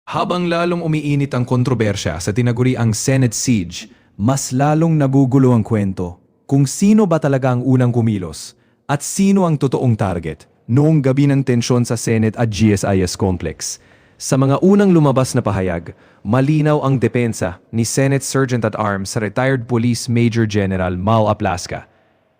Habang lalong umiinit ang kontrobersya sa tinaguriang Senate siege, mas lalong nagugulo ang kwento kung sino ba talaga ang unang kumilos at sino ang totoong target noong gabi ng tensyon sa Senate at GSIS complex. Sa mga unang lumabas na pahayag, malinaw ang depensa ni Senate Sergeant at Arms sa retired Police Major General Mau Aplaska.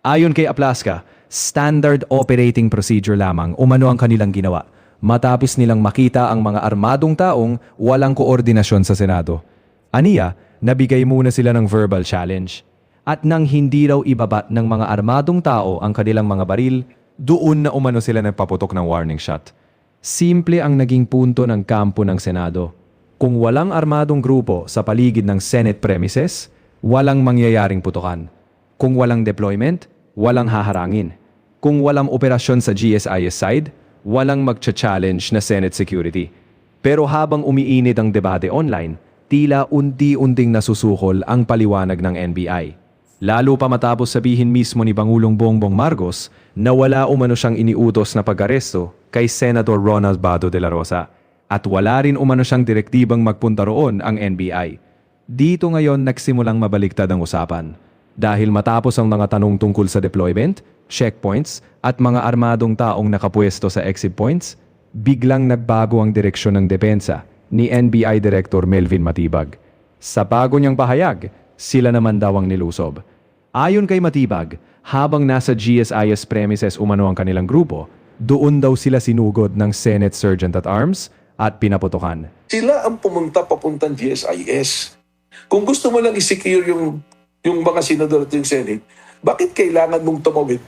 Ayon kay Aplaska, standard operating procedure lamang umano ang kanilang ginawa matapos nilang makita ang mga armadong taong walang koordinasyon sa Senado. Aniya, nabigay muna sila ng verbal challenge. At nang hindi raw ibabat ng mga armadong tao ang kanilang mga baril, doon na umano sila nagpaputok ng warning shot. Simple ang naging punto ng kampo ng Senado. Kung walang armadong grupo sa paligid ng Senate premises, walang mangyayaring putukan. Kung walang deployment, walang haharangin. Kung walang operasyon sa GSIS side, walang magcha-challenge na Senate security. Pero habang umiinit ang debate online, tila unti-unting nasusukol ang paliwanag ng NBI. Lalo pa matapos sabihin mismo ni Pangulong Bongbong Marcos na wala umano siyang iniutos na pag-aresto kay Senator Ronald Bato de la Rosa at wala rin umano siyang direktibang magpunta roon ang NBI. Dito ngayon nagsimulang mabaliktad ang usapan. Dahil matapos ang mga tanong tungkol sa deployment, checkpoints at mga armadong taong nakapwesto sa exit points, biglang nagbago ang direksyon ng depensa ni NBI Director Melvin Matibag. Sa bago niyang pahayag, sila naman daw ang nilusob. Ayon kay Matibag, habang nasa GSIS premises umano ang kanilang grupo, doon daw sila sinugod ng Senate Sergeant at Arms at pinaputukan. Sila ang pumunta papuntang GSIS. Kung gusto mo lang i-secure yung mga senador at yung Senate, bakit kailangan mong tumawid?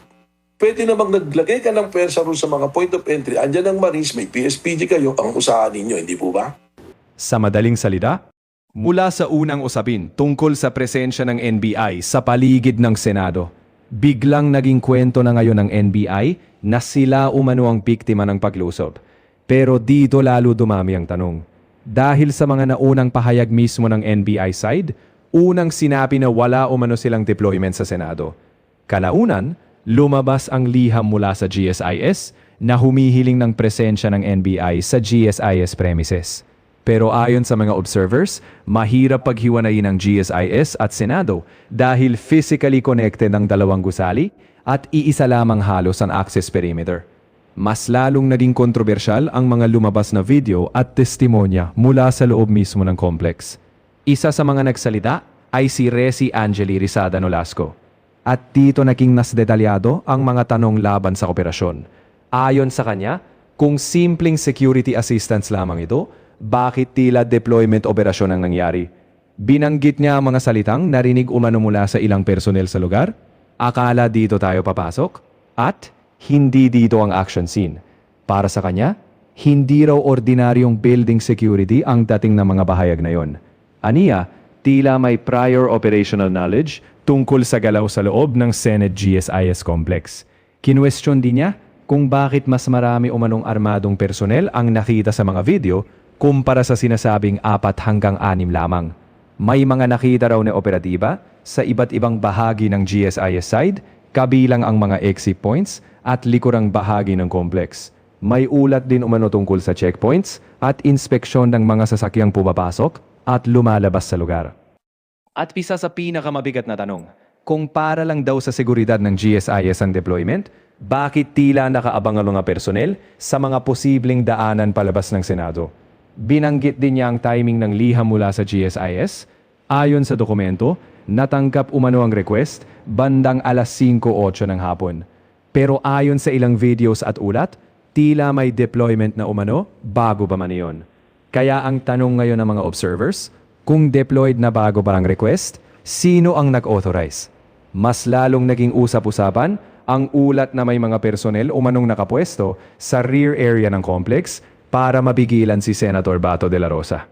Pwede namang naglagay ka ng pwersa ron sa mga point of entry. Andyan ang Marines, may PSPG kayo, ang usahan ninyo, hindi po ba? Sa madaling salita, mula sa unang usapin tungkol sa presensya ng NBI sa paligid ng Senado, biglang naging kwento na ngayon ng NBI na sila umano ang biktima ng paglusob. Pero dito lalo dumami ang tanong. Dahil sa mga naunang pahayag mismo ng NBI side, unang sinabi na wala umano silang deployment sa Senado. Kalaunan, lumabas ang liham mula sa GSIS na humihiling ng presensya ng NBI sa GSIS premises. Pero ayon sa mga observers, mahirap paghiwanayin ang GSIS at Senado dahil physically connected ang dalawang gusali at iisa lamang halos ang access perimeter. Mas lalong naging kontrobersyal ang mga lumabas na video at testimonya mula sa loob mismo ng complex. Isa sa mga nagsalita ay si Resi Angeli Rizada Nolasco. At dito naging mas detalyado ang mga tanong laban sa operasyon. Ayon sa kanya, kung simpleng security assistance lamang ito, bakit tila deployment operasyon ang nangyari? Binanggit niya ang mga salitang narinig umano mula sa ilang personel sa lugar. Akala dito tayo papasok? At hindi dito ang action scene. Para sa kanya, hindi raw ordinaryong building security ang dating ng mga bahayag na yon. Aniya, tila may prior operational knowledge tungkol sa galaw sa loob ng Senate GSIS complex. Kinwestiyon din niya kung bakit mas marami umanong armadong personel ang nakita sa mga video kumpara sa sinasabing 4 hanggang 6 lamang. May mga nakita raw na operatiba sa iba't ibang bahagi ng GSIS side, kabilang ang mga exit points at likurang bahagi ng complex. May ulat din umano tungkol sa checkpoints at inspeksyon ng mga sasakyang pumapasok at lumalabas sa lugar. At isa sa pinakamabigat na tanong, kung para lang daw sa seguridad ng GSIS ang deployment, bakit tila nakaabang ang mga personel sa mga posibleng daanan palabas ng Senado? Binanggit din niya ang timing ng liham mula sa GSIS. Ayon sa dokumento, natanggap umano ang request bandang alas 5:08 ng hapon. Pero ayon sa ilang videos at ulat, tila may deployment na umano bago pa man iyon. Kaya ang tanong ngayon ng mga observers, kung deployed na bago pa ang request, sino ang nag-authorize? Mas lalong naging usap-usapan ang ulat na may mga personel umanong nakapwesto sa rear area ng complex para mabigilan si Senator Bato de la Rosa.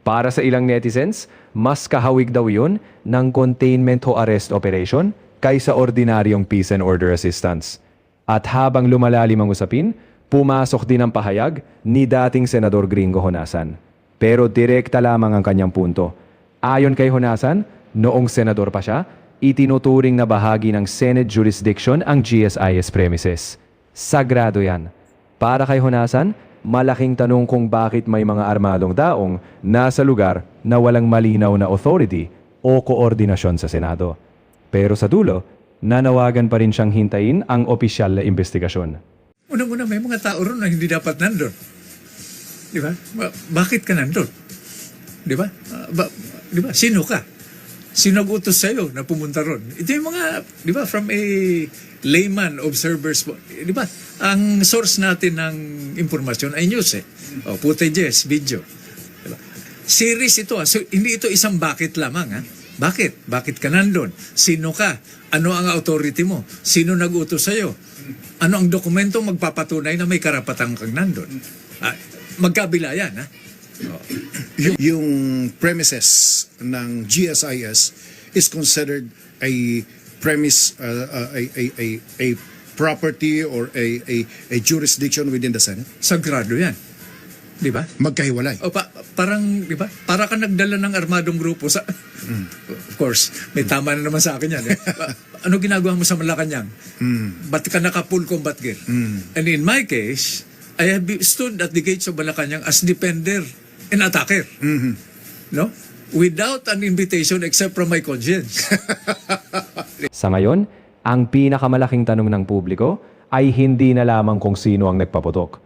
Para sa ilang netizens, mas kahawig daw yun ng containment o arrest operation kaysa ordinaryong peace and order assistance. At habang lumalalim ang usapin, pumasok din ang pahayag ni dating Senador Gringo Honasan. Pero direkta lamang ang kanyang punto. Ayon kay Honasan, noong senador pa siya, itinuturing na bahagi ng Senate jurisdiction ang GSIS premises. Sagrado yan. Para kay Honasan, malaking tanong kung bakit may mga armadong daong nasa lugar na walang malinaw na authority o koordinasyon sa Senado. Pero sa dulo, nanawagan pa rin siyang hintayin ang opisyal na investigasyon. Unang-una, may mga tao ron na hindi dapat nandun. Di ba? Bakit ka nandun? Di ba? Di ba? Sino ka? Sino nag-utos sa'yo na pumunta ron? Ito yung mga, di ba, from a layman observers, di ba? Ang source natin ng impormasyon ay news eh. O, footages, video. Di ba? Series ito. So, hindi ito isang bakit lamang. Ha? Bakit? Bakit ka nandun? Sino ka? Ano ang authority mo? Sino nag-utos sa'yo? Ano ang dokumento magpapatunay na may karapatan kang nandun? Magkabila yan, ha? Yung premises ng GSIS is considered a premise, a property or a jurisdiction within the Senate. Sagrado yan. Di ba? Magkahiwalay. O parang, di ba? Para ka nagdala ng armadong grupo sa... Of course, may tama na naman sa akin yan. Eh. Ano ginagawa mo sa Malacanang? Ba't ka naka-full combat gear? And in my case, I have stood at the gates of Malacanang as defender and attacker. No? Without an invitation except from my conscience. Sa ngayon, ang pinakamalaking tanong ng publiko ay hindi na lamang kung sino ang nagpaputok,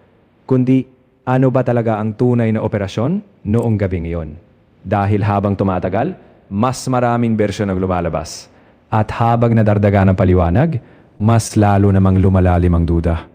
kundi ano ba talaga ang tunay na operasyon noong gabing iyon. Dahil habang tumatagal, mas maraming bersyon ang lumalabas. At habang nadardaga ng paliwanag, mas lalo namang lumalalim ang duda.